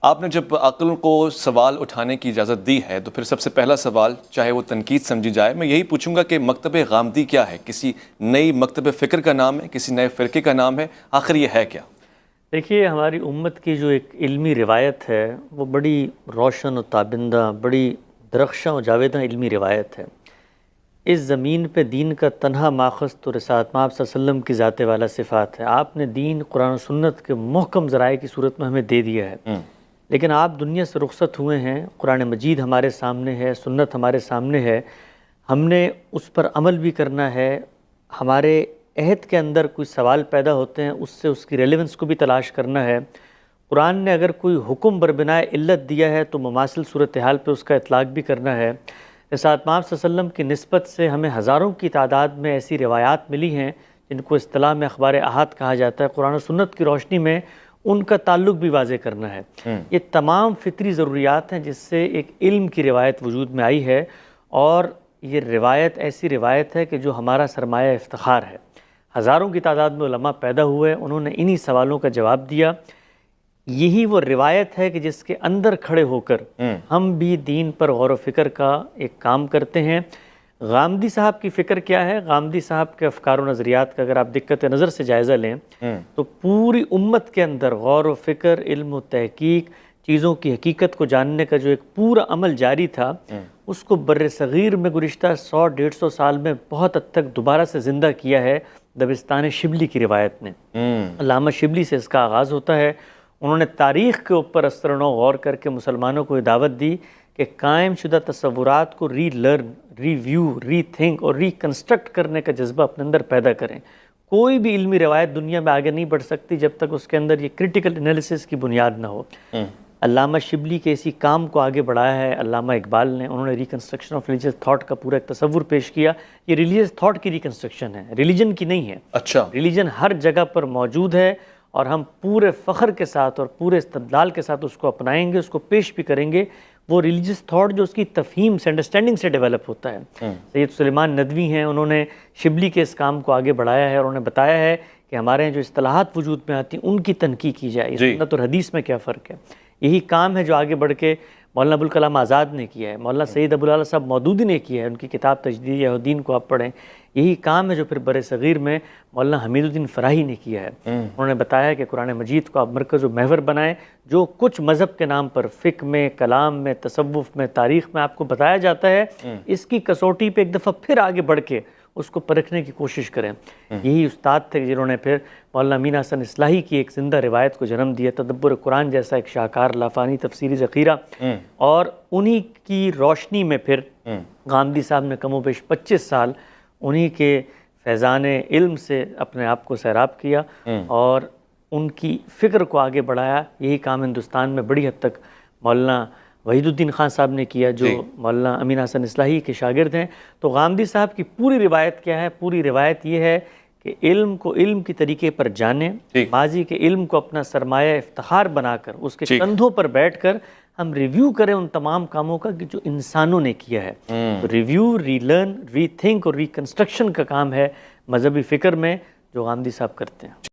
आपने जब अक्ल को सवाल उठाने की इजाज़त दी है तो फिर सबसे पहला सवाल, चाहे वो तनकीद समझी जाए, मैं यही पूछूंगा कि मकतब गामदी क्या है? किसी नई मकतब फ़िक्र का नाम है? किसी नए फ़िरके का नाम है? आखिर ये है क्या? देखिए, हमारी उम्मत की जो एक इल्मी रिवायत है वो बड़ी रोशन और ताबिंदा, बड़ी दरख्शां और जावेदा इल्मी रिवायत है। इस ज़मीन पे दीन का तन्हा माखज़ तो रिसालत मआब सल्लल्लाहु अलैहि वसल्लम की ज़ात वाला सिफ़ात है। आपने दीन कुरान और सुन्नत के मुहकम ज़राए की सूरत में हमें दे दिया है, लेकिन आप दुनिया से रुखसत हुए हैं। कुरान मजीद हमारे सामने है, सुन्नत हमारे सामने है, हमने उस पर अमल भी करना है। हमारे अहद के अंदर कोई सवाल पैदा होते हैं, उससे उसकी रेलेवेंस को भी तलाश करना है। कुरान ने अगर कोई हुक्म बरबिनाए इल्लत दिया है तो मुमासिल सूरत हाल पर उसका इतलाक़ भी करना है। रिसालत मआब सल्लल्लाहु अलैहि वसल्लम की निस्बत से हमें हज़ारों की तादाद में ऐसी रिवायात मिली हैं जिनको इस्तिलाह में अखबार अहाद कहा जाता है। कुरान और सुन्नत की रोशनी में उनका ताल्लुक भी वाज़े करना है। ये तमाम फ़ितरी ज़रूरियात हैं जिससे एक इल्म की रिवायत वजूद में आई है, और ये रिवायत ऐसी रिवायत है कि जो हमारा सरमाया इफ्तिखार है। हज़ारों की तादाद में उलमा पैदा हुए, उन्होंने इन्हीं सवालों का जवाब दिया। यही वो रिवायत है कि जिसके अंदर खड़े होकर हम भी दीन पर गौर व फिक्र का एक काम करते हैं। गामदी साहब की फ़िक्र क्या है? गामदी साहब के अफकार व नज़रियात का अगर आप दिक्कत नज़र से जायज़ा लें तो पूरी उम्मत के अंदर गौर व फिक्र, इल्म व तहकीक, चीज़ों की हकीकत को जानने का जो एक पूरा अमल जारी था, उसको बर्रे सग़ीर में गुज़िश्ता 100-150 साल में बहुत हद तक दोबारा से ज़िंदा किया है दबिस्तान शिबली की रिवायत ने। अल्लामा शिबली से इसका आगाज़ होता है। उन्होंने तारीख़ के ऊपर असरनो गौर करके मुसलमानों को दावत दी कि कायम शुदा तसव्वुरात को रीलर्न, रिव्यू, रीथिंक और रिकन्स्ट्रक्ट करने का जज्बा अपने अंदर पैदा करें। कोई भी इल्मी रिवायत दुनिया में आगे नहीं बढ़ सकती जब तक उसके अंदर ये क्रिटिकल एनालिसिस की बुनियाद ना हो। अल्लामा शिबली के इसी काम को आगे बढ़ाया है अल्लामा इकबाल ने। उन्होंने रिकन्स्ट्रक्शन ऑफ रिलीजियस थाट का पूरा एक तसव्वुर पेश किया। ये रिलीजियस थाट की रिकन्स्ट्रक्शन है, रिलीजन की नहीं है। अच्छा, रिलीजन हर जगह पर मौजूद है और हम पूरे फ़ख्र के साथ और पूरे इस्तदलाल के साथ उसको अपनाएंगे, उसको पेश भी करेंगे। वो रिलीजियस थाट जो उसकी तफ़हीम से, अंडरस्टैंडिंग से डेवलप होता है। सैयद सुलेमान नदवी हैं, उन्होंने शिबली के इस काम को आगे बढ़ाया है और उन्होंने बताया है कि हमारे यहाँ जो इस्तिलाहात वजूद में आती हैं उनकी तनकीद की जाए, सुन्नत और हदीस में क्या फ़र्क है। यही काम है जो आगे बढ़ के मौलाना अबुल कलाम आज़ाद ने किया है, मौलाना सैयद अबुल आला साहब मौदूदी ने किया है। उनकी किताब तजदीद यहूदीन को आप पढ़ें। यही काम है जो फिर बरे सग़ीर में मौलाना हमीदुद्दीन फ़राही ने किया है। उन्होंने बताया कि कुरान मजीद को आप मरकज़ व महवर बनाएं। जो कुछ मज़हब के नाम पर फ़िक़्ह में, कलाम में, तसव्वुफ़ में, तारीख़ में आपको बताया जाता है, इसकी कसौटी पे एक दफ़ा फिर आगे बढ़ के उसको परखने की कोशिश करें। यही उस्ताद थे जिन्होंने फिर मौलाना अमीन हसन इस्लाही की एक ज़िंदा रिवायत को जन्म दिया, तदब्बुर कुरान जैसा एक शाहकार लाफानी तफसीरी ज़ख़ीरा। और उन्हीं की रोशनी में फिर गामदी साहब ने कमोबेश 25 साल उन्हीं के फैज़ान इल्म से अपने आप को सैराब किया और उनकी फ़िक्र को आगे बढ़ाया। यही काम हिंदुस्तान में बड़ी हद तक मौलाना वहीदुद्दीन खान साहब ने किया, जो मौलाना अमीन हसन इस्लाही के शागिर्द हैं। तो गामदी साहब की पूरी रिवायत क्या है? पूरी रिवायत ये है कि इल्म को इल्म की तरीके पर जाने, माजी के इल्म को अपना सरमाया इफ्तिखार बनाकर उसके कंधों पर बैठकर हम रिव्यू करें उन तमाम कामों का कि जो इंसानों ने किया है। तो रिव्यू, रीलर्न, रीथिंक और रिकन्स्ट्रक्शन का काम है मजहबी फ़िक्र में जो गामदी साहब करते हैं।